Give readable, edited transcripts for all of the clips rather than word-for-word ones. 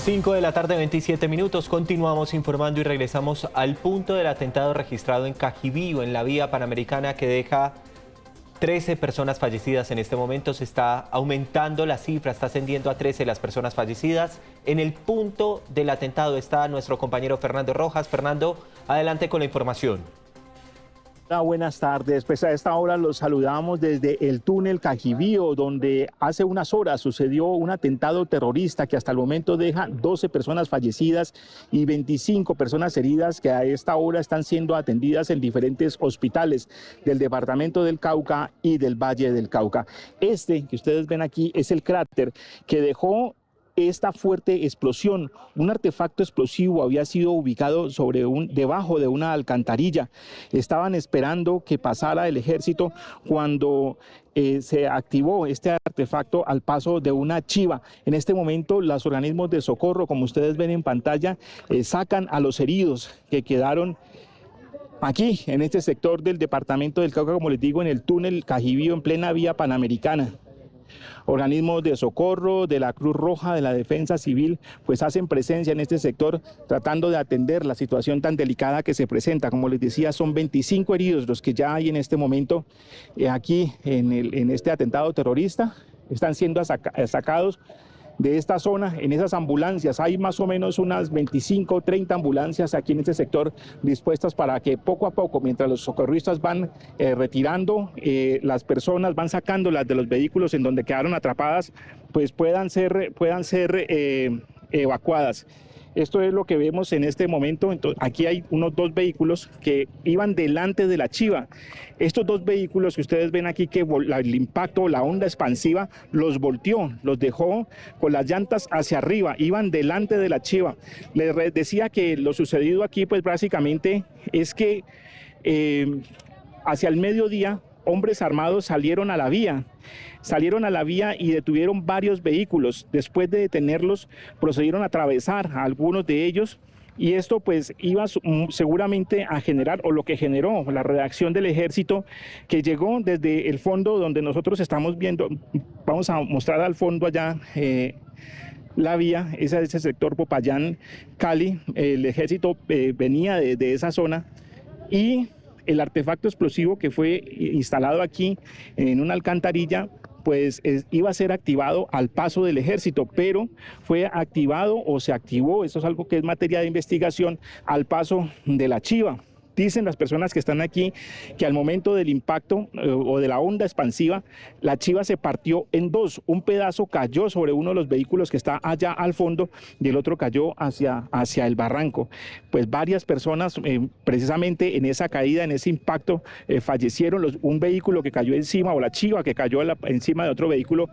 5 de la tarde, 27 minutos. Continuamos informando y regresamos al punto del atentado registrado en Cajibío, en la vía panamericana, que deja 13 personas fallecidas. En este momento se está aumentando la cifra, está ascendiendo a 13 las personas fallecidas. En el punto del atentado está nuestro compañero Fernando Rojas. Fernando, adelante con la información. Buenas tardes, pues a esta hora los saludamos desde el túnel Cajibío, donde hace unas horas sucedió un atentado terrorista que hasta el momento deja 12 personas fallecidas y 25 personas heridas que a esta hora están siendo atendidas en diferentes hospitales del departamento del Cauca y del Valle del Cauca. Este que ustedes ven aquí es el cráter que dejó esta fuerte explosión. Un artefacto explosivo había sido ubicado debajo de una alcantarilla. Estaban esperando que pasara el ejército cuando se activó este artefacto al paso de una chiva. En este momento los organismos de socorro, como ustedes ven en pantalla, sacan a los heridos que quedaron aquí en este sector del departamento del Cauca, como les digo, en el túnel Cajibío, en plena vía panamericana. Organismos de socorro, de la Cruz Roja, de la Defensa Civil, pues hacen presencia en este sector tratando de atender la situación tan delicada que se presenta. Como les decía, son 25 heridos los que ya hay en este momento aquí en este atentado terrorista. Están siendo sacados de esta zona en esas ambulancias. Hay más o menos unas 25 o 30 ambulancias aquí en este sector dispuestas para que poco a poco, mientras los socorristas van retirando las personas, van sacándolas de los vehículos en donde quedaron atrapadas, pues puedan ser evacuadas. Esto es lo que vemos en este momento. Entonces, aquí hay unos dos vehículos que iban delante de la chiva. Estos dos vehículos que ustedes ven aquí, que el impacto, la onda expansiva, los volteó, los dejó con las llantas hacia arriba, iban delante de la chiva. Les decía que lo sucedido aquí, pues básicamente es que hacia el mediodía, hombres armados salieron a la vía y detuvieron varios vehículos. Después de detenerlos, procedieron a atravesar a algunos de ellos, y esto pues iba seguramente a generar, o lo que generó, la reacción del ejército, que llegó desde el fondo donde nosotros estamos viendo. Vamos a mostrar al fondo allá la vía, ese sector Popayán, Cali. El ejército venía de esa zona, y el artefacto explosivo que fue instalado aquí en una alcantarilla, pues iba a ser activado al paso del ejército, pero fue activado, o se activó, eso es algo que es materia de investigación, al paso de la chiva. Dicen las personas que están aquí que al momento del impacto o de la onda expansiva, la chiva se partió en dos. Un pedazo cayó sobre uno de los vehículos que está allá al fondo y el otro cayó hacia el barranco. Pues varias personas precisamente en esa caída, en ese impacto, fallecieron. Un vehículo que cayó encima, o la chiva que cayó encima de otro vehículo,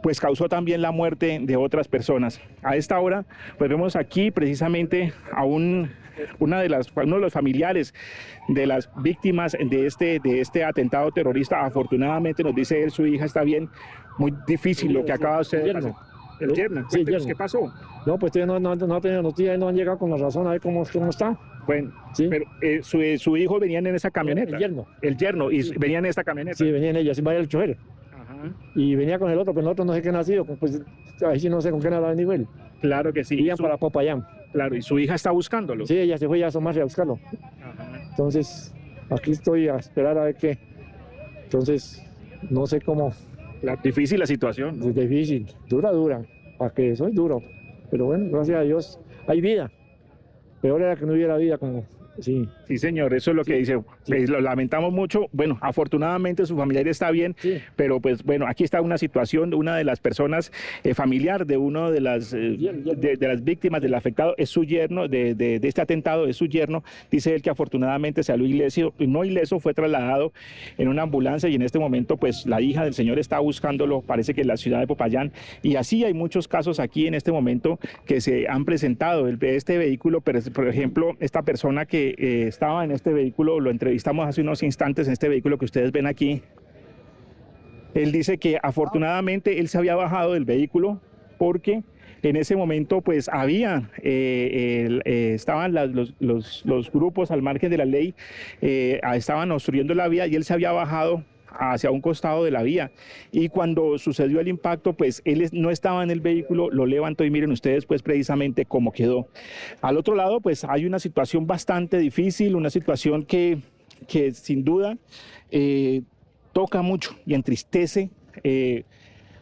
pues causó también la muerte de otras personas. A esta hora, pues vemos aquí precisamente a uno de los familiares de las víctimas de este atentado terrorista. Afortunadamente, nos dice él, su hija está bien. Muy difícil lo que acaba de pasar. ¿El yerno? Sí, ¿qué pasó? No, pues no ha tenido noticias, no han llegado con la razón a ver cómo está. Bueno, sí. Pero su hijo venían en esa camioneta. El yerno, y venía en esta camioneta. Sí, venía en ella, sin vaya el chofer. Ajá. Y venía con el otro, pero el otro no sé qué ha sido, pues ahí sí no sé con qué ha venido él. Claro que sí. Iban para Popayán. Claro, y su hija está buscándolo. Sí, ella se fue ya a asomarse a buscarlo. Ajá. Entonces, aquí estoy a esperar a ver qué. Entonces, no sé cómo. Difícil la situación. Es difícil, dura, para que soy duro. Pero bueno, gracias a Dios hay vida. Peor era que no hubiera vida, como sí. Sí, señor, eso es lo que dice. Sí. Lo lamentamos mucho. Bueno, afortunadamente su familiar está bien, sí. Pero pues bueno, aquí está una situación de una de las personas, familiar de uno de las víctimas del afectado, es su yerno, de este atentado, es su yerno. Dice él que afortunadamente salió no ileso, fue trasladado en una ambulancia, y en este momento pues la hija del señor está buscándolo, parece que en la ciudad de Popayán, y así hay muchos casos aquí en este momento que se han presentado. Este vehículo, por ejemplo, esta persona que estaba en este vehículo, lo entrevistamos hace unos instantes, en este vehículo que ustedes ven aquí. Él dice que afortunadamente él se había bajado del vehículo porque en ese momento pues estaban los grupos al margen de la ley, estaban obstruyendo la vía, y él se había bajado hacia un costado de la vía, y cuando sucedió el impacto, pues él no estaba en el vehículo, lo levantó y miren ustedes pues precisamente cómo quedó. Al otro lado pues hay una situación bastante difícil, una situación que sin duda toca mucho y entristece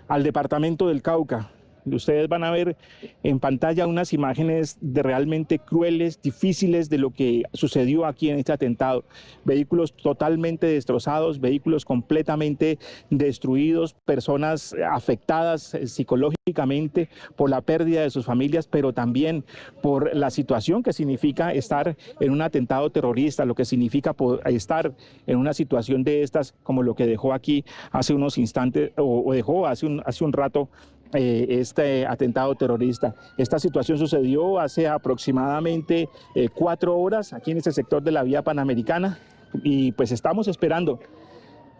al departamento del Cauca. Ustedes van a ver en pantalla unas imágenes de realmente crueles, difíciles de lo que sucedió aquí en este atentado. Vehículos totalmente destrozados, vehículos completamente destruidos, personas afectadas psicológicamente por la pérdida de sus familias, pero también por la situación que significa estar en un atentado terrorista, lo que significa estar en una situación de estas, como lo que dejó aquí hace unos instantes, o dejó hace un rato, este atentado terrorista. Esta situación sucedió hace aproximadamente 4 horas aquí en este sector de la vía Panamericana, y pues estamos esperando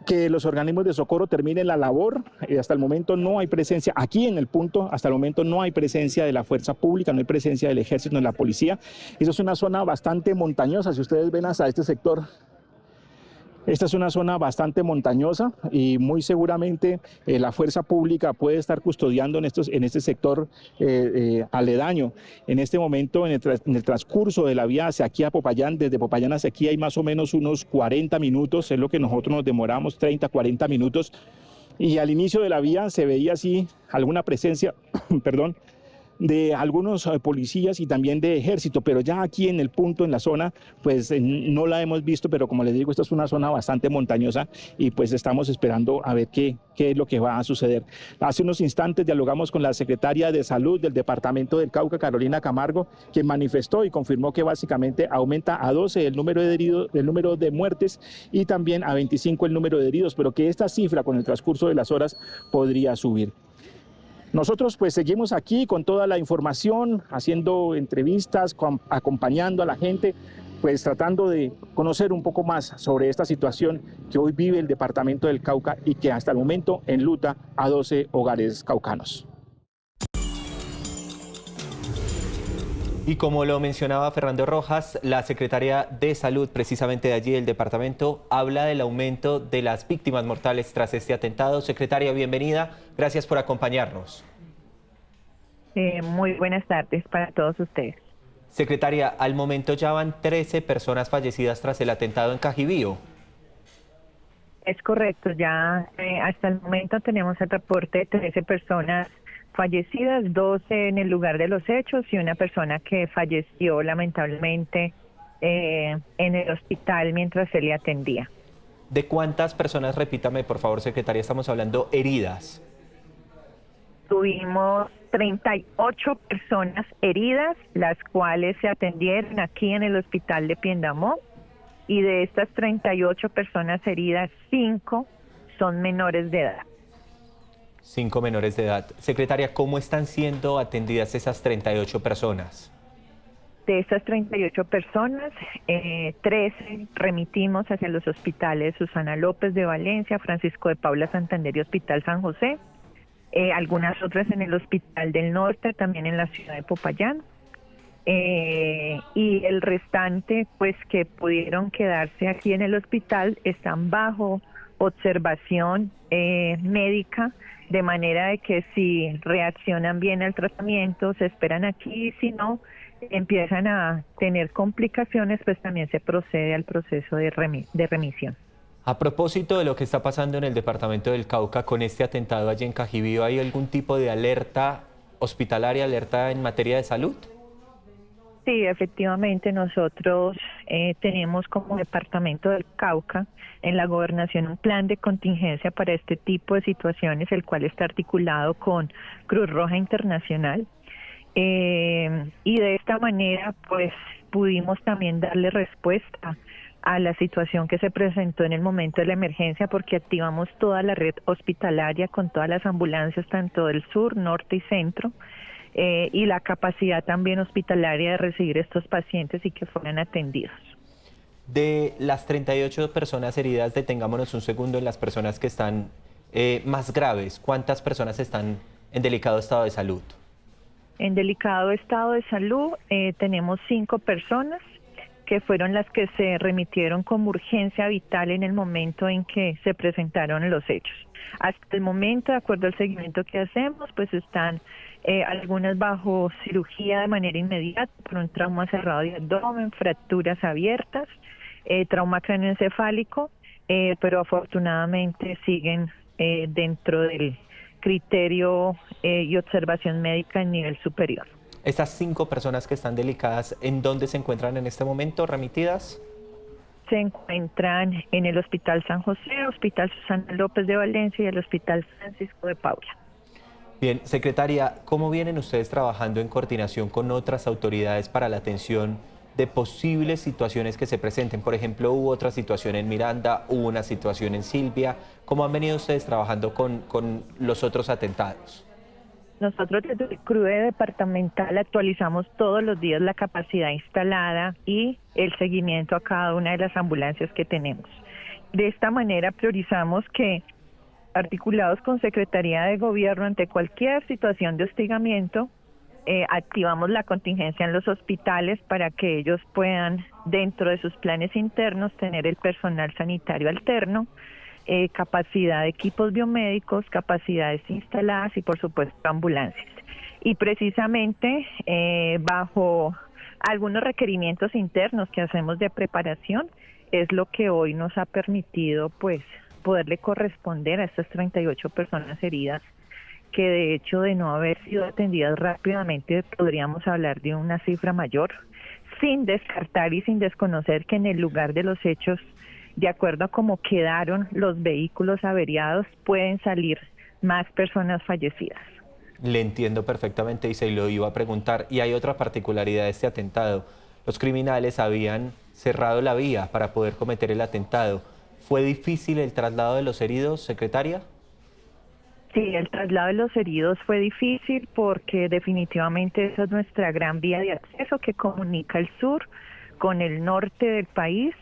que los organismos de socorro terminen la labor. Hasta el momento no hay presencia, aquí en el punto, hasta el momento no hay presencia de la fuerza pública, no hay presencia del ejército, de la policía. Eso es una zona bastante montañosa, si ustedes ven hasta este sector. Esta es una zona bastante montañosa y muy seguramente la fuerza pública puede estar custodiando en este sector aledaño. En este momento, en el transcurso de la vía hacia aquí a Popayán, desde Popayán hacia aquí hay más o menos unos 40 minutos, es lo que nosotros nos demoramos, 30, 40 minutos. Y al inicio de la vía se veía así alguna presencia, perdón, de algunos policías y también de ejército, pero ya aquí en el punto, en la zona, pues no la hemos visto, pero como les digo, esta es una zona bastante montañosa y pues estamos esperando a ver qué es lo que va a suceder. Hace unos instantes dialogamos con la secretaria de Salud del departamento del Cauca, Carolina Camargo, quien manifestó y confirmó que básicamente aumenta a 12 el número de heridos, el número de muertes, y también a 25 el número de heridos, pero que esta cifra con el transcurso de las horas podría subir. Nosotros pues seguimos aquí con toda la información, haciendo entrevistas, acompañando a la gente, pues tratando de conocer un poco más sobre esta situación que hoy vive el departamento del Cauca y que hasta el momento enluta a 12 hogares caucanos. Y como lo mencionaba Fernando Rojas, la secretaria de Salud, precisamente de allí del departamento, habla del aumento de las víctimas mortales tras este atentado. Secretaria, bienvenida. Gracias por acompañarnos. Muy buenas tardes para todos ustedes. Secretaria, al momento ya van 13 personas fallecidas tras el atentado en Cajibío. Es correcto, ya hasta el momento tenemos el reporte de 13 personas fallecidas, 12 en el lugar de los hechos y una persona que falleció lamentablemente en el hospital mientras se le atendía. ¿De cuántas personas, repítame por favor, secretaria, estamos hablando heridas? Tuvimos 38 personas heridas, las cuales se atendieron aquí en el hospital de Piendamó, y de estas 38 personas heridas, 5 son menores de edad. 5 menores de edad. Secretaria, ¿cómo están siendo atendidas esas 38 personas? De estas 38 personas, 13 remitimos hacia los hospitales Susana López de Valencia, Francisco de Paula Santander y Hospital San José. Algunas otras en el Hospital del Norte, también en la ciudad de Popayán. Y el restante, pues que pudieron quedarse aquí en el hospital, están bajo observación médica, de manera de que si reaccionan bien al tratamiento, se esperan aquí, y si no, empiezan a tener complicaciones, pues también se procede al proceso de remisión. A propósito de lo que está pasando en el departamento del Cauca con este atentado allí en Cajibío, ¿hay algún tipo de alerta hospitalaria, alerta en materia de salud? Sí, efectivamente, nosotros tenemos como departamento del Cauca en la gobernación un plan de contingencia para este tipo de situaciones, el cual está articulado con Cruz Roja Internacional. Y de esta manera, pues, pudimos también darle respuesta a la situación que se presentó en el momento de la emergencia, porque activamos toda la red hospitalaria con todas las ambulancias, tanto del sur, norte y centro, y la capacidad también hospitalaria de recibir estos pacientes y que fueran atendidos. De las 38 personas heridas, detengámonos un segundo en las personas que están más graves. ¿Cuántas personas están en delicado estado de salud? En delicado estado de salud tenemos 5 personas que fueron las que se remitieron como urgencia vital en el momento en que se presentaron los hechos. Hasta el momento, de acuerdo al seguimiento que hacemos, pues están algunas bajo cirugía de manera inmediata por un trauma cerrado de abdomen, fracturas abiertas, trauma cráneoencefálico, pero afortunadamente siguen dentro del criterio y observación médica en nivel superior. Estas 5 personas que están delicadas, ¿en dónde se encuentran en este momento remitidas? Se encuentran en el Hospital San José, Hospital Susana López de Valencia y el Hospital Francisco de Paula. Bien, secretaria, ¿cómo vienen ustedes trabajando en coordinación con otras autoridades para la atención de posibles situaciones que se presenten? Por ejemplo, hubo otra situación en Miranda, hubo una situación en Silvia. ¿Cómo han venido ustedes trabajando con los otros atentados? Nosotros desde el CRUE departamental actualizamos todos los días la capacidad instalada y el seguimiento a cada una de las ambulancias que tenemos. De esta manera priorizamos que, articulados con Secretaría de Gobierno ante cualquier situación de hostigamiento, activamos la contingencia en los hospitales para que ellos puedan, dentro de sus planes internos, tener el personal sanitario alterno, capacidad de equipos biomédicos, capacidades instaladas y por supuesto ambulancias. Y precisamente bajo algunos requerimientos internos que hacemos de preparación es lo que hoy nos ha permitido pues poderle corresponder a estas 38 personas heridas, que de hecho de no haber sido atendidas rápidamente podríamos hablar de una cifra mayor, sin descartar y sin desconocer que en el lugar de los hechos, de acuerdo a cómo quedaron los vehículos averiados, pueden salir más personas fallecidas. Le entiendo perfectamente y se lo iba a preguntar. Y hay otra particularidad de este atentado. Los criminales habían cerrado la vía para poder cometer el atentado. ¿Fue difícil el traslado de los heridos, secretaria? Sí, el traslado de los heridos fue difícil porque definitivamente esa es nuestra gran vía de acceso que comunica el sur con el norte del país.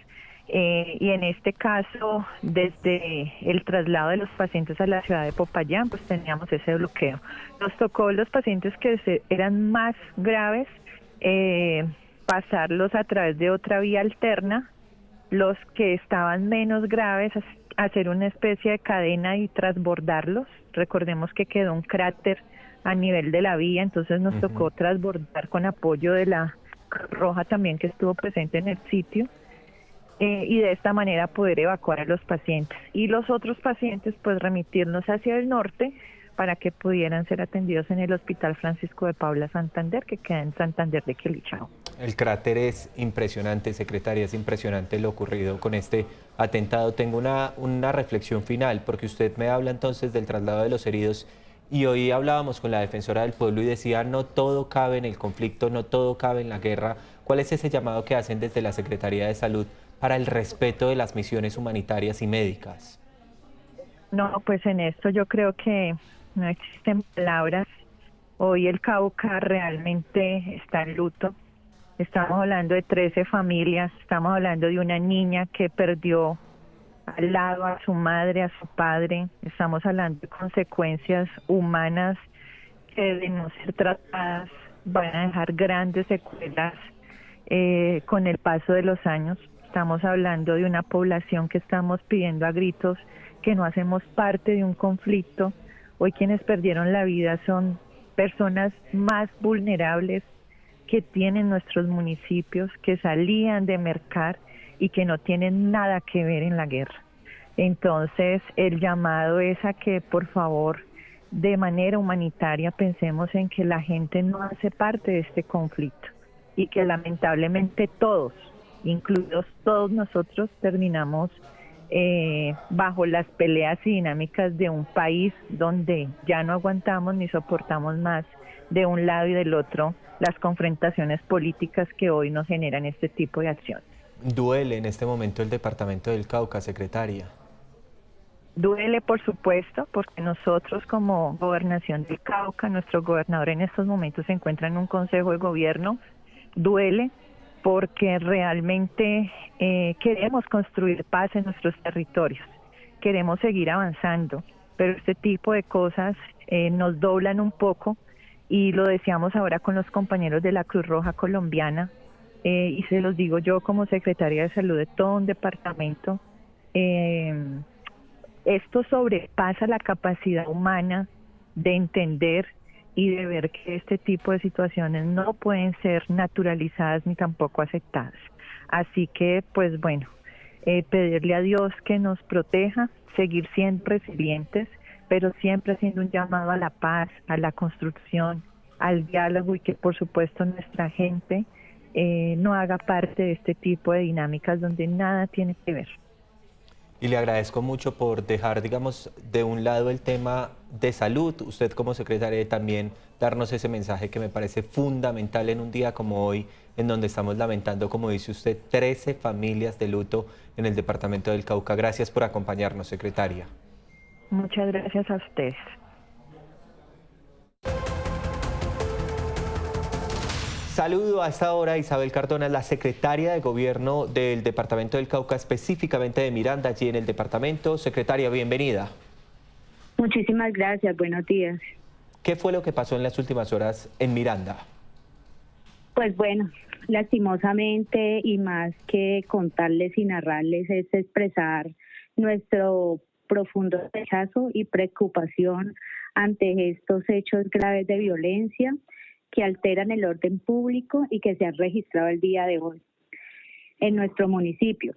Y en este caso, desde el traslado de los pacientes a la ciudad de Popayán, pues teníamos ese bloqueo. Nos tocó los pacientes que eran más graves, pasarlos a través de otra vía alterna, los que estaban menos graves, hacer una especie de cadena y transbordarlos. Recordemos que quedó un cráter a nivel de la vía, entonces nos tocó transbordar con apoyo de la Cruz Roja también que estuvo presente en el sitio. Y de esta manera poder evacuar a los pacientes. Y los otros pacientes pues remitirnos hacia el norte para que pudieran ser atendidos en el Hospital Francisco de Paula Santander, que queda en Santander de Quilichao. El cráter es impresionante, secretaria, es impresionante lo ocurrido con este atentado. Tengo una reflexión final, porque usted me habla entonces del traslado de los heridos y hoy hablábamos con la defensora del pueblo y decía no todo cabe en el conflicto, no todo cabe en la guerra. ¿Cuál es ese llamado que hacen desde la Secretaría de Salud para el respeto de las misiones humanitarias y médicas? No, pues en esto yo creo que no existen palabras. Hoy el Cauca realmente está en luto. Estamos hablando de 13 familias, estamos hablando de una niña que perdió al lado a su madre, a su padre. Estamos hablando de consecuencias humanas que de no ser tratadas van a dejar grandes secuelas con el paso de los años. Estamos hablando de una población que estamos pidiendo a gritos que no hacemos parte de un conflicto. Hoy quienes perdieron la vida son personas más vulnerables que tienen nuestros municipios, que salían de mercar y que no tienen nada que ver en la guerra. Entonces, el llamado es a que, por favor, de manera humanitaria pensemos en que la gente no hace parte de este conflicto y que lamentablemente todos, incluidos todos nosotros, terminamos bajo las peleas y dinámicas de un país donde ya no aguantamos ni soportamos más de un lado y del otro las confrontaciones políticas que hoy nos generan este tipo de acciones. ¿Duele en este momento el departamento del Cauca, secretaria? Duele, por supuesto, porque nosotros como Gobernación del Cauca, nuestro gobernador en estos momentos se encuentra en un consejo de gobierno. Duele porque realmente queremos construir paz en nuestros territorios, queremos seguir avanzando, pero este tipo de cosas nos doblan un poco y lo decíamos ahora con los compañeros de la Cruz Roja colombiana. y se los digo yo como secretaria de salud de todo un departamento, esto sobrepasa la capacidad humana de entender y de ver que este tipo de situaciones no pueden ser naturalizadas ni tampoco aceptadas. Así que, pues bueno, pedirle a Dios que nos proteja, seguir siendo resilientes, pero siempre haciendo un llamado a la paz, a la construcción, al diálogo y que por supuesto nuestra gente no haga parte de este tipo de dinámicas donde nada tiene que ver. Y le agradezco mucho por dejar, digamos, de un lado el tema de salud, usted como secretaria también darnos ese mensaje que me parece fundamental en un día como hoy, en donde estamos lamentando, como dice usted, 13 familias de luto en el departamento del Cauca. Gracias por acompañarnos, secretaria. Muchas gracias a ustedes. Saludo a esta hora a Isabel Cardona, la secretaria de Gobierno del Departamento del Cauca, específicamente de Miranda, allí en el departamento. Secretaria, bienvenida. Muchísimas gracias, buenos días. ¿Qué fue lo que pasó en las últimas horas en Miranda? Pues bueno, lastimosamente y más que contarles y narrarles es expresar nuestro profundo rechazo y preocupación ante estos hechos graves de violencia que alteran el orden público y que se han registrado el día de hoy en nuestro municipio.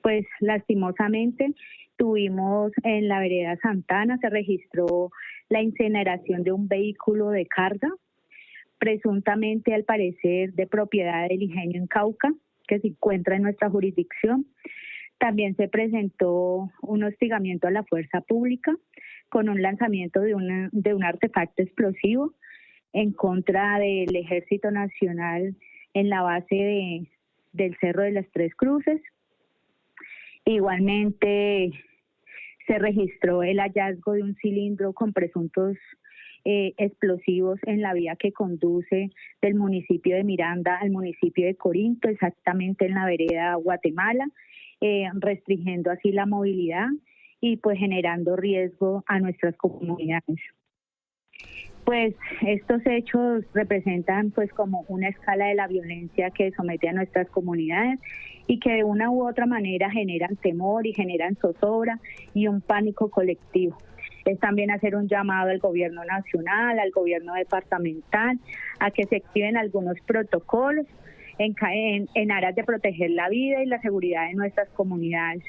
Pues lastimosamente tuvimos en la vereda Santana, se registró la incineración de un vehículo de carga, presuntamente al parecer de propiedad del Ingenio en Cauca, que se encuentra en nuestra jurisdicción. También se presentó un hostigamiento a la fuerza pública con un lanzamiento de un artefacto explosivo en contra del Ejército Nacional en la base del Cerro de las Tres Cruces. Igualmente se registró el hallazgo de un cilindro con presuntos explosivos en la vía que conduce del municipio de Miranda al municipio de Corinto, exactamente en la vereda Guatemala, restringiendo así la movilidad y pues generando riesgo a nuestras comunidades. Pues estos hechos representan pues como una escala de la violencia que somete a nuestras comunidades y que de una u otra manera generan temor y generan zozobra y un pánico colectivo. Es también hacer un llamado al gobierno nacional, al gobierno departamental, a que se activen algunos protocolos en aras de proteger la vida y la seguridad de nuestras comunidades.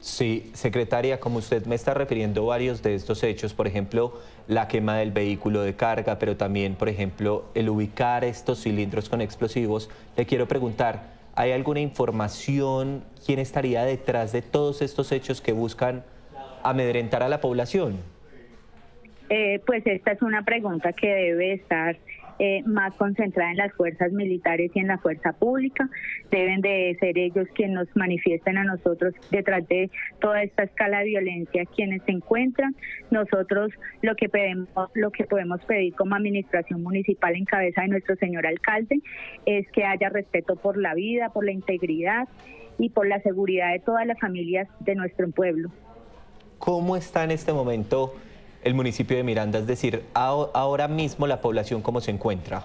Sí, secretaria, como usted me está refiriendo varios de estos hechos, por ejemplo, la quema del vehículo de carga, pero también, por ejemplo, el ubicar estos cilindros con explosivos, le quiero preguntar, ¿hay alguna información? ¿Quién estaría detrás de todos estos hechos que buscan amedrentar a la población? Pues esta es una pregunta que debe estar más concentrada en las fuerzas militares y en la fuerza pública. Deben de ser ellos quienes nos manifiesten a nosotros detrás de toda esta escala de violencia quienes se encuentran. Nosotros lo que podemos pedir como administración municipal en cabeza de nuestro señor alcalde es que haya respeto por la vida, por la integridad y por la seguridad de todas las familias de nuestro pueblo. ¿Cómo está en este momento el municipio de Miranda? Es decir, ahora mismo la población, ¿cómo se encuentra?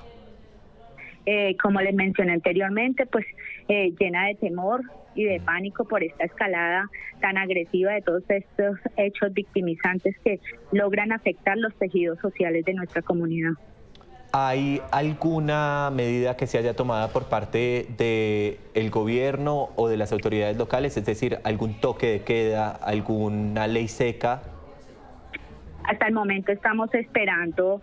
Como les mencioné anteriormente, pues llena de temor y de pánico por esta escalada tan agresiva de todos estos hechos victimizantes que logran afectar los tejidos sociales de nuestra comunidad. ¿Hay alguna medida que se haya tomado por parte del gobierno o de las autoridades locales? Es decir, algún toque de queda, alguna ley seca. Hasta el momento estamos esperando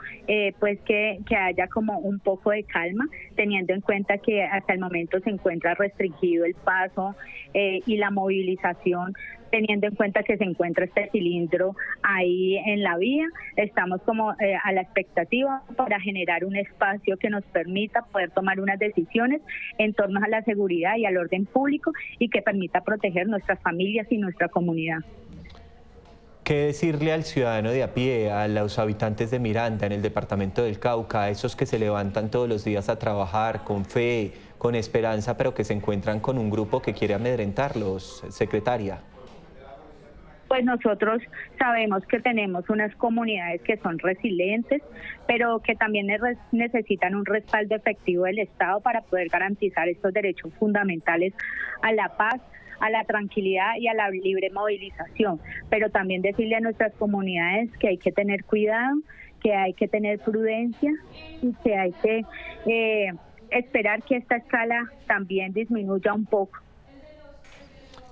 pues que haya como un poco de calma, teniendo en cuenta que hasta el momento se encuentra restringido el paso y la movilización, teniendo en cuenta que se encuentra este cilindro ahí en la vía. Estamos como a la expectativa para generar un espacio que nos permita poder tomar unas decisiones en torno a la seguridad y al orden público y que permita proteger nuestras familias y nuestra comunidad. ¿Qué decirle al ciudadano de a pie, a los habitantes de Miranda, en el departamento del Cauca, a esos que se levantan todos los días a trabajar con fe, con esperanza, pero que se encuentran con un grupo que quiere amedrentarlos, secretaria? pues nosotros sabemos que tenemos unas comunidades que son resilientes, pero que también necesitan un respaldo efectivo del Estado para poder garantizar estos derechos fundamentales a la paz, a la tranquilidad y a la libre movilización. Pero también decirle a nuestras comunidades que hay que tener cuidado, que hay que tener prudencia y que hay que esperar que esta escala también disminuya un poco.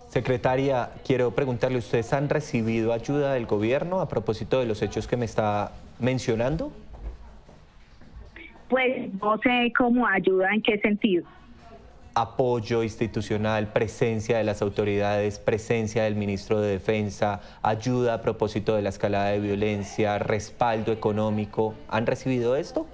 Secretaria, quiero preguntarle, ¿ustedes han recibido ayuda del gobierno a propósito de los hechos que me está mencionando? Pues no sé cómo ayuda, en qué sentido. Apoyo institucional, presencia de las autoridades, presencia del ministro de Defensa, ayuda a propósito de la escalada de violencia, respaldo económico. ¿Han recibido esto?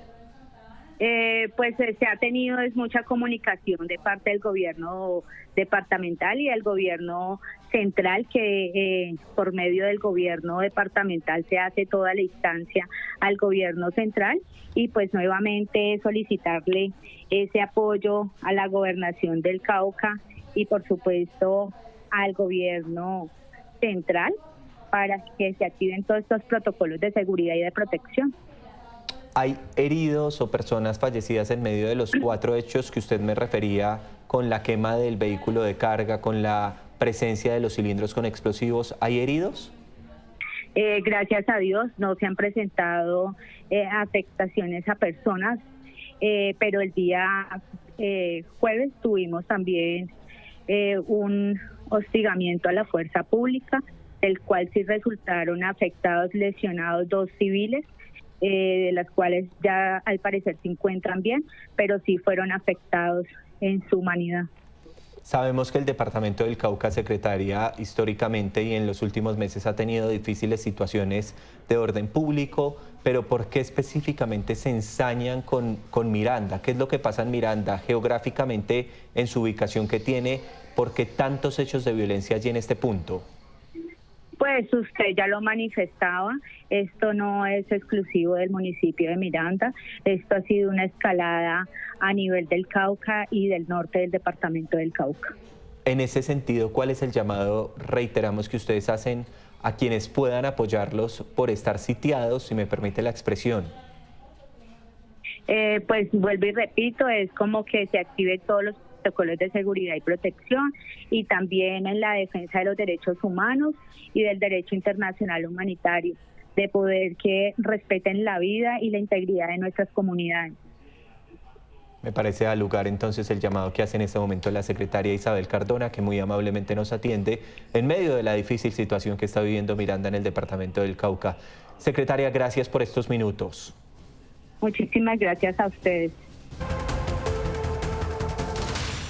Pues se ha tenido mucha comunicación de parte del gobierno departamental y del gobierno central, que por medio del gobierno departamental se hace toda la instancia al gobierno central, y pues nuevamente solicitarle ese apoyo a la gobernación del Cauca y por supuesto al gobierno central para que se activen todos estos protocolos de seguridad y de protección. ¿Hay heridos o personas fallecidas en medio de los 4 hechos que usted me refería, con la quema del vehículo de carga, con la presencia de los cilindros con explosivos? ¿Hay heridos? Gracias a Dios no se han presentado afectaciones a personas, pero el día jueves tuvimos también un hostigamiento a la fuerza pública, del cual sí resultaron afectados, lesionados 2 civiles, de las cuales ya al parecer se encuentran bien, pero sí fueron afectados en su humanidad. Sabemos que el departamento del Cauca, secretaria, históricamente y en los últimos meses ha tenido difíciles situaciones de orden público, pero ¿por qué específicamente se ensañan con Miranda? ¿Qué es lo que pasa en Miranda geográficamente, en su ubicación que tiene? ¿Por qué tantos hechos de violencia allí en este punto? Pues usted ya lo manifestaba, esto no es exclusivo del municipio de Miranda, esto ha sido una escalada a nivel del Cauca y del norte del departamento del Cauca. En ese sentido, ¿cuál es el llamado, reiteramos, que ustedes hacen a quienes puedan apoyarlos por estar sitiados, si me permite la expresión? Pues vuelvo y repito, es como que se active todos los protocolos de seguridad y protección, y también en la defensa de los derechos humanos y del derecho internacional humanitario, de poder que respeten la vida y la integridad de nuestras comunidades. Me parece al lugar entonces el llamado que hace en este momento la secretaria Isabel Cardona, que muy amablemente nos atiende en medio de la difícil situación que está viviendo Miranda en el departamento del Cauca. Secretaria, gracias por estos minutos. Muchísimas gracias a ustedes.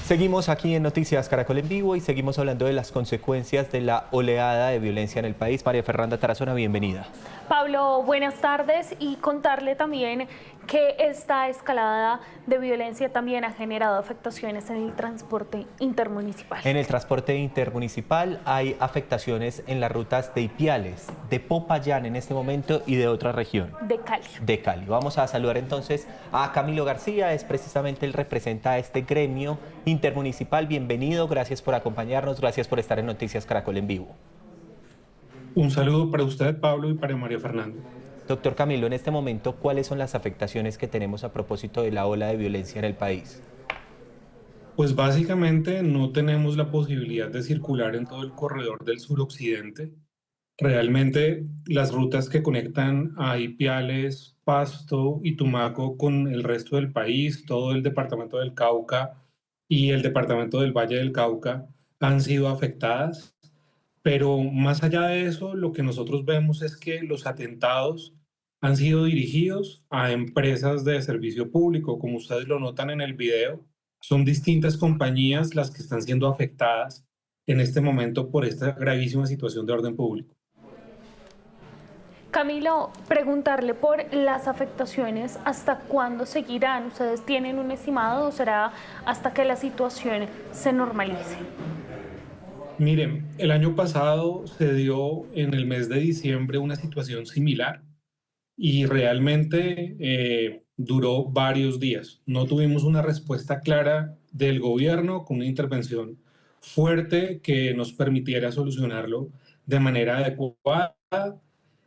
Seguimos aquí en Noticias Caracol en Vivo y seguimos hablando de las consecuencias de la oleada de violencia en el país. María Fernanda Tarazona, bienvenida. Pablo, buenas tardes, y contarle también que esta escalada de violencia también ha generado afectaciones en el transporte intermunicipal. En el transporte intermunicipal hay afectaciones en las rutas de Ipiales, de Popayán en este momento y de otra región. De Cali. De Cali. Vamos a saludar entonces a Camilo García, es precisamente él representa a este gremio intermunicipal. Bienvenido, gracias por acompañarnos, gracias por estar en Noticias Caracol en Vivo. Un saludo para usted, Pablo, y para María Fernanda. Doctor Camilo, en este momento, ¿cuáles son las afectaciones que tenemos a propósito de la ola de violencia en el país? Pues básicamente no tenemos la posibilidad de circular en todo el corredor del suroccidente. Realmente las rutas que conectan a Ipiales, Pasto y Tumaco con el resto del país, todo el departamento del Cauca y el departamento del Valle del Cauca han sido afectadas. Pero más allá de eso, lo que nosotros vemos es que los atentados han sido dirigidos a empresas de servicio público. Como ustedes lo notan en el video, son distintas compañías las que están siendo afectadas en este momento por esta gravísima situación de orden público. Camilo, preguntarle por las afectaciones, ¿hasta cuándo seguirán? ¿Ustedes tienen un estimado o será hasta que la situación se normalice? Miren, el año pasado se dio en el mes de diciembre una situación similar y realmente duró varios días. No tuvimos una respuesta clara del gobierno con una intervención fuerte que nos permitiera solucionarlo de manera adecuada,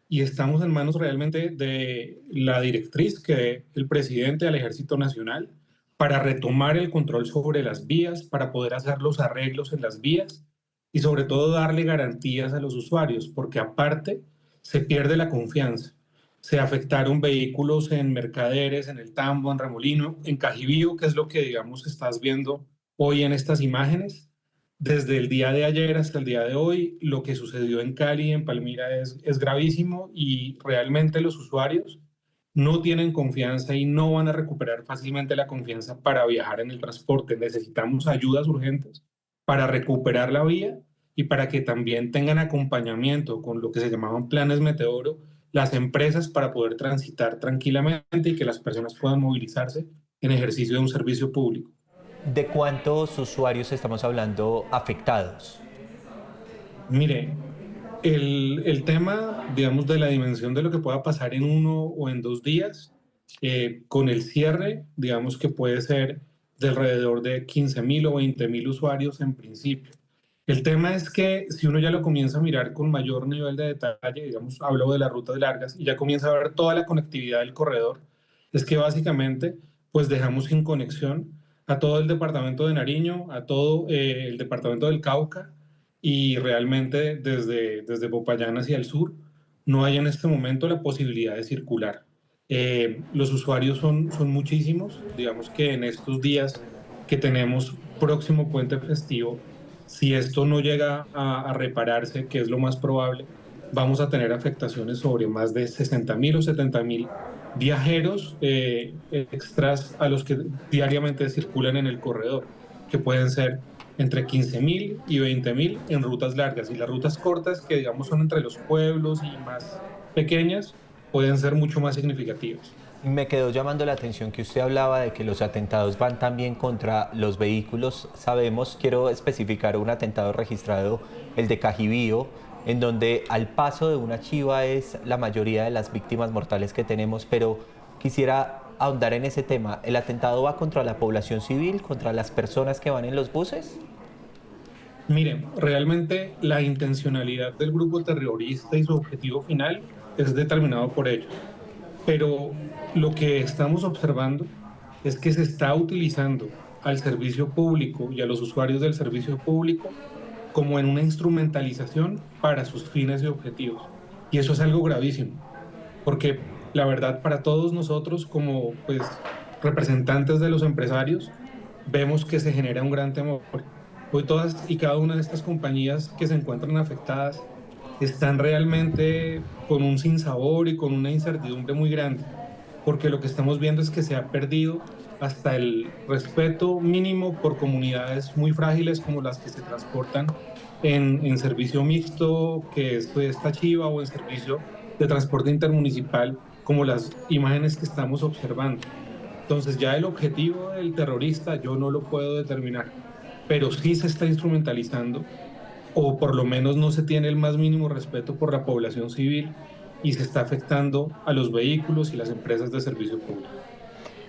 y estamos en manos realmente de la directriz que dé el presidente al Ejército Nacional para retomar el control sobre las vías, para poder hacer los arreglos en las vías y sobre todo darle garantías a los usuarios, porque aparte se pierde la confianza. Se afectaron vehículos en Mercaderes, en El Tambo, en Remolino, en Cajibío, que es lo que, digamos, estás viendo hoy en estas imágenes. Desde el día de ayer hasta el día de hoy, lo que sucedió en Cali y en Palmira es gravísimo, y realmente los usuarios no tienen confianza y no van a recuperar fácilmente la confianza para viajar en el transporte. Necesitamos ayudas urgentes para recuperar la vía y para que también tengan acompañamiento con lo que se llamaban planes Meteoro las empresas, para poder transitar tranquilamente y que las personas puedan movilizarse en ejercicio de un servicio público. ¿De cuántos usuarios estamos hablando afectados? Mire, el tema, digamos, de la dimensión de lo que pueda pasar en 1 o en 2 días, con el cierre, digamos que puede ser de alrededor de 15.000 o 20.000 usuarios en principio. El tema es que si uno ya lo comienza a mirar con mayor nivel de detalle, digamos, hablo de las rutas largas, y ya comienza a ver toda la conectividad del corredor, es que básicamente pues dejamos sin conexión a todo el departamento de Nariño, a todo el departamento del Cauca, y realmente desde Popayán hacia el sur no hay en este momento la posibilidad de circular. Los usuarios son muchísimos. Digamos que en estos días que tenemos próximo puente festivo, si esto no llega a repararse, que es lo más probable, vamos a tener afectaciones sobre más de 60.000 o 70.000 viajeros extras a los que diariamente circulan en el corredor, que pueden ser entre 15.000 y 20.000 en rutas largas, y las rutas cortas, que digamos son entre los pueblos y más pequeñas, pueden ser mucho más significativas. Me quedó llamando la atención que usted hablaba de que los atentados van también contra los vehículos. Sabemos, quiero especificar un atentado registrado, el de Cajibío, en donde al paso de una chiva es la mayoría de las víctimas mortales que tenemos, pero quisiera ahondar en ese tema. ¿El atentado va contra la población civil, contra las personas que van en los buses? Miren, realmente la intencionalidad del grupo terrorista y su objetivo final es determinado por ellos. Pero lo que estamos observando es que se está utilizando al servicio público y a los usuarios del servicio público como en una instrumentalización para sus fines y objetivos. Y eso es algo gravísimo, porque la verdad, para todos nosotros como pues representantes de los empresarios, vemos que se genera un gran temor. Hoy todas y cada una de estas compañías que se encuentran afectadas están realmente con un sinsabor y con una incertidumbre muy grande, porque lo que estamos viendo es que se ha perdido hasta el respeto mínimo por comunidades muy frágiles como las que se transportan en servicio mixto, que es esta chiva, o en servicio de transporte intermunicipal, como las imágenes que estamos observando. Entonces ya el objetivo del terrorista yo no lo puedo determinar, pero sí se está instrumentalizando, o por lo menos no se tiene el más mínimo respeto por la población civil, y se está afectando a los vehículos y las empresas de servicio público.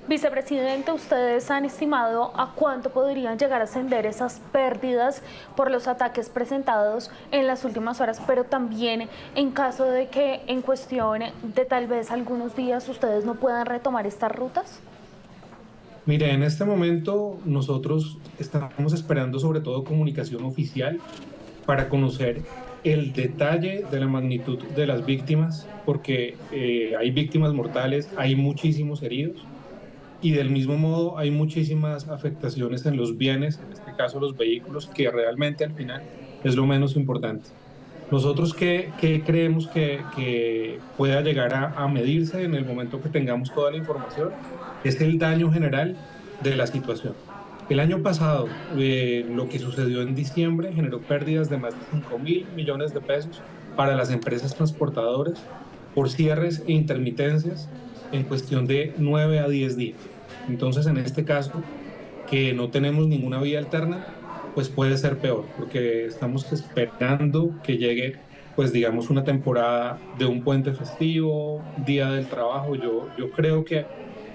Vicepresidente, ¿ustedes han estimado a cuánto podrían llegar a ascender esas pérdidas por los ataques presentados en las últimas horas, pero también en caso de que en cuestión de tal vez algunos días ustedes no puedan retomar estas rutas? Mire, en este momento nosotros estamos esperando sobre todo comunicación oficial para conocer el detalle de la magnitud de las víctimas, porque hay víctimas mortales, hay muchísimos heridos, y del mismo modo hay muchísimas afectaciones en los bienes, en este caso los vehículos, que realmente al final es lo menos importante. Nosotros ¿qué creemos que pueda llegar a medirse en el momento que tengamos toda la información? Es el daño general de la situación. El año pasado, lo que sucedió en diciembre generó pérdidas de más de 5.000 millones de pesos para las empresas transportadoras por cierres e intermitencias en cuestión de 9 a 10 días. Entonces, en este caso, que no tenemos ninguna vía alterna, pues puede ser peor, porque estamos esperando que llegue, pues digamos, una temporada de un puente festivo, día del trabajo. Yo creo que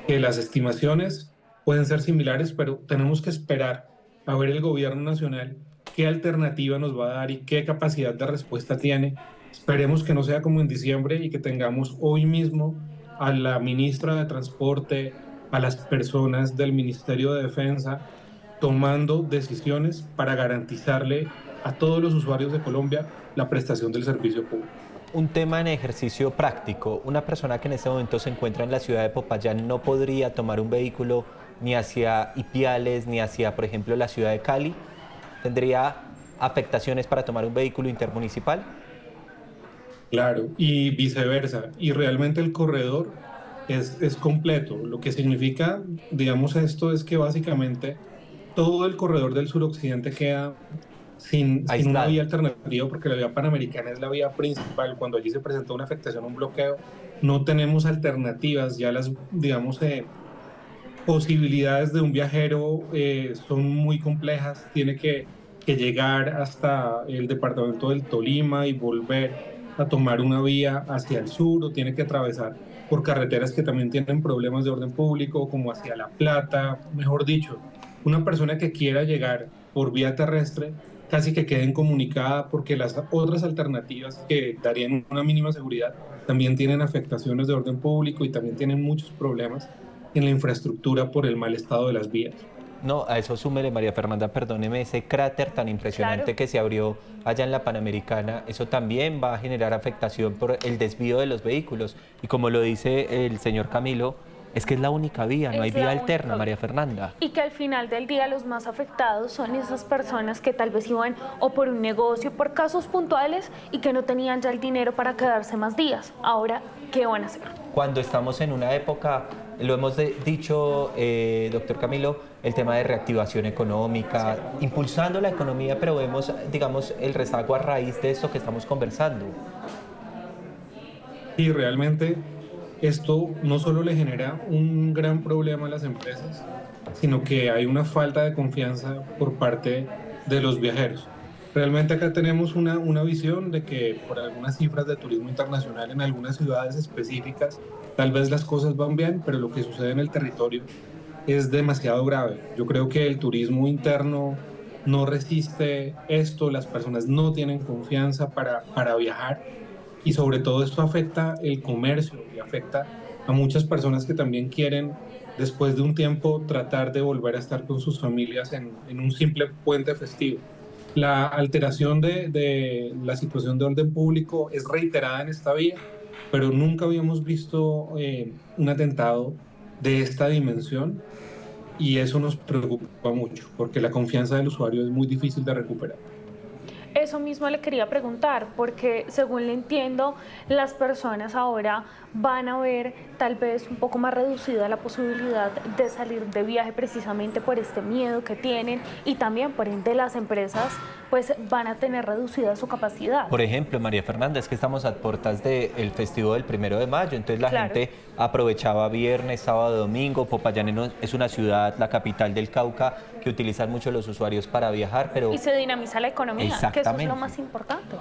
las estimaciones pueden ser similares, pero tenemos que esperar a ver el gobierno nacional qué alternativa nos va a dar y qué capacidad de respuesta tiene. Esperemos que no sea como en diciembre y que tengamos hoy mismo a la ministra de Transporte, a las personas del Ministerio de Defensa, tomando decisiones para garantizarle a todos los usuarios de Colombia la prestación del servicio público. Un tema en ejercicio práctico. Una persona que en este momento se encuentra en la ciudad de Popayán no podría tomar un vehículo ni hacia Ipiales ni hacia, por ejemplo, la ciudad de Cali. ¿Tendría afectaciones para tomar un vehículo intermunicipal? Claro, y viceversa. Y realmente el corredor es completo. Lo que significa, digamos, esto es que básicamente todo el corredor del suroccidente queda sin una vía alternativa, porque la vía panamericana es la vía principal. Cuando allí se presenta una afectación, un bloqueo, no tenemos alternativas. Ya las, digamos, posibilidades de un viajero son muy complejas. Tiene que llegar hasta el departamento del Tolima y volver a tomar una vía hacia el sur, o tiene que atravesar por carreteras que también tienen problemas de orden público, como hacia La Plata. Mejor dicho, una persona que quiera llegar por vía terrestre casi que quede incomunicada, porque las otras alternativas que darían una mínima seguridad también tienen afectaciones de orden público y también tienen muchos problemas en la infraestructura por el mal estado de las vías. No, a eso súmele, María Fernanda, perdóneme, ese cráter tan impresionante que se abrió allá en la Panamericana, eso también va a generar afectación por el desvío de los vehículos. Y como lo dice el señor Camilo, es que es la única vía, no hay vía alterna, María Fernanda. Y que al final del día los más afectados son esas personas que tal vez iban o por un negocio, por casos puntuales, y que no tenían ya el dinero para quedarse más días. Ahora, ¿qué van a hacer? Cuando estamos en una época, lo hemos dicho, doctor Camilo, el tema de reactivación económica, impulsando la economía, pero vemos, digamos, el rezago a raíz de esto que estamos conversando. Y realmente esto no solo le genera un gran problema a las empresas, sino que hay una falta de confianza por parte de los viajeros. Realmente acá tenemos una visión de que por algunas cifras de turismo internacional en algunas ciudades específicas tal vez las cosas van bien, pero lo que sucede en el territorio es demasiado grave. Yo creo que el turismo interno no resiste esto, las personas no tienen confianza para viajar, y sobre todo esto afecta el comercio y afecta a muchas personas que también quieren, después de un tiempo, tratar de volver a estar con sus familias en un simple puente festivo. La alteración de la situación de orden público es reiterada en esta vía, pero nunca habíamos visto un atentado de esta dimensión, y eso nos preocupa mucho, porque la confianza del usuario es muy difícil de recuperar. Eso mismo le quería preguntar, porque según le entiendo, las personas ahora van a ver tal vez un poco más reducida la posibilidad de salir de viaje precisamente por este miedo que tienen, y también por ende las empresas pues van a tener reducida su capacidad. Por ejemplo, María Fernanda, es que estamos a puertas del festivo del 1 de mayo, entonces la gente aprovechaba viernes, sábado, domingo. Popayán es una ciudad, la capital del Cauca, que utilizan mucho los usuarios para viajar, pero... Y se dinamiza la economía, que eso es lo más importante.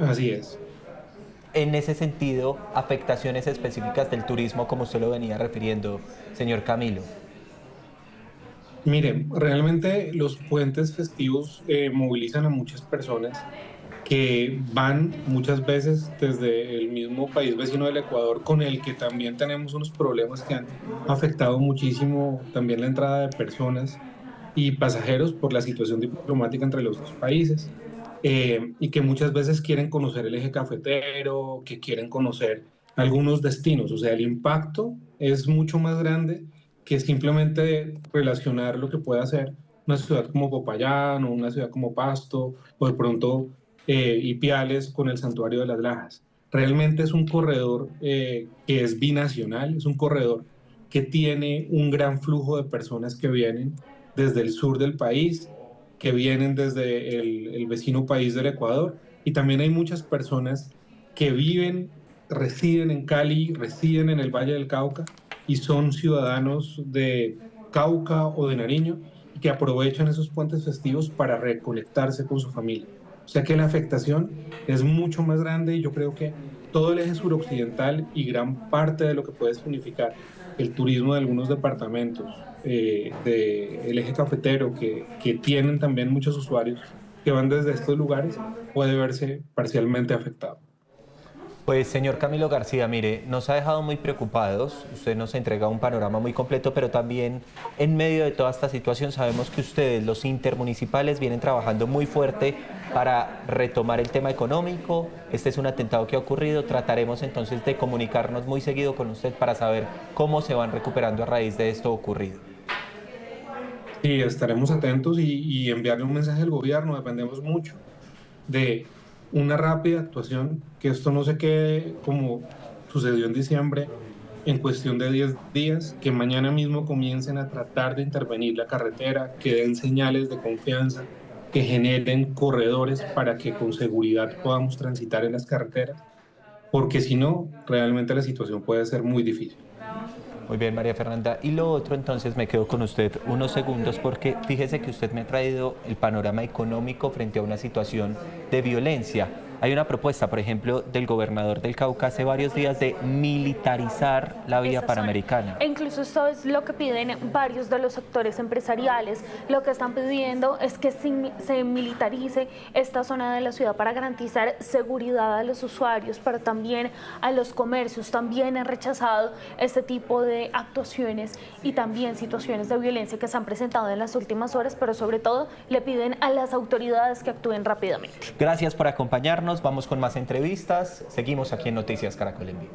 Así es. En ese sentido, afectaciones específicas del turismo, como usted lo venía refiriendo, señor Camilo. Miren, realmente los puentes festivos movilizan a muchas personas que van muchas veces desde el mismo país vecino del Ecuador, con el que también tenemos unos problemas que han afectado muchísimo también la entrada de personas y pasajeros por la situación diplomática entre los dos países, y que muchas veces quieren conocer el eje cafetero, que quieren conocer algunos destinos. O sea, el impacto es mucho más grande que simplemente relacionar lo que puede hacer una ciudad como Popayán o una ciudad como Pasto o de pronto Ipiales con el Santuario de las Lajas. Realmente es un corredor que es binacional, es un corredor que tiene un gran flujo de personas que vienen desde el sur del país, que vienen desde el vecino país del Ecuador, y también hay muchas personas que residen en Cali, residen en el Valle del Cauca y son ciudadanos de Cauca o de Nariño, y que aprovechan esos puentes festivos para reconectarse con su familia. O sea que la afectación es mucho más grande, y yo creo que todo el eje suroccidental y gran parte de lo que puede significar el turismo de algunos departamentos del eje cafetero que tienen también muchos usuarios que van desde estos lugares, puede verse parcialmente afectado. Pues señor Camilo García, mire, nos ha dejado muy preocupados, usted nos entrega un panorama muy completo, pero también en medio de toda esta situación sabemos que ustedes, los intermunicipales, vienen trabajando muy fuerte para retomar el tema económico. Este es un atentado que ha ocurrido, trataremos entonces de comunicarnos muy seguido con usted para saber cómo se van recuperando a raíz de esto ocurrido. Sí, estaremos atentos y enviarle un mensaje al gobierno. Dependemos mucho de una rápida actuación, que esto no se quede como sucedió en diciembre, en cuestión de 10 días, que mañana mismo comiencen a tratar de intervenir la carretera, que den señales de confianza, que generen corredores para que con seguridad podamos transitar en las carreteras, porque si no, realmente la situación puede ser muy difícil. Muy bien, María Fernanda. Y lo otro, entonces me quedo con usted unos segundos porque fíjese que usted me ha traído el panorama económico frente a una situación de violencia. Hay una propuesta, por ejemplo, del gobernador del Cauca hace varios días de militarizar la vía panamericana. E incluso esto es lo que piden varios de los sectores empresariales. Lo que están pidiendo es que se militarice esta zona de la ciudad para garantizar seguridad a los usuarios, pero también a los comercios. También han rechazado este tipo de actuaciones y también situaciones de violencia que se han presentado en las últimas horas, pero sobre todo le piden a las autoridades que actúen rápidamente. Gracias por acompañarnos. Vamos con más entrevistas. Seguimos aquí en Noticias Caracol en Vivo.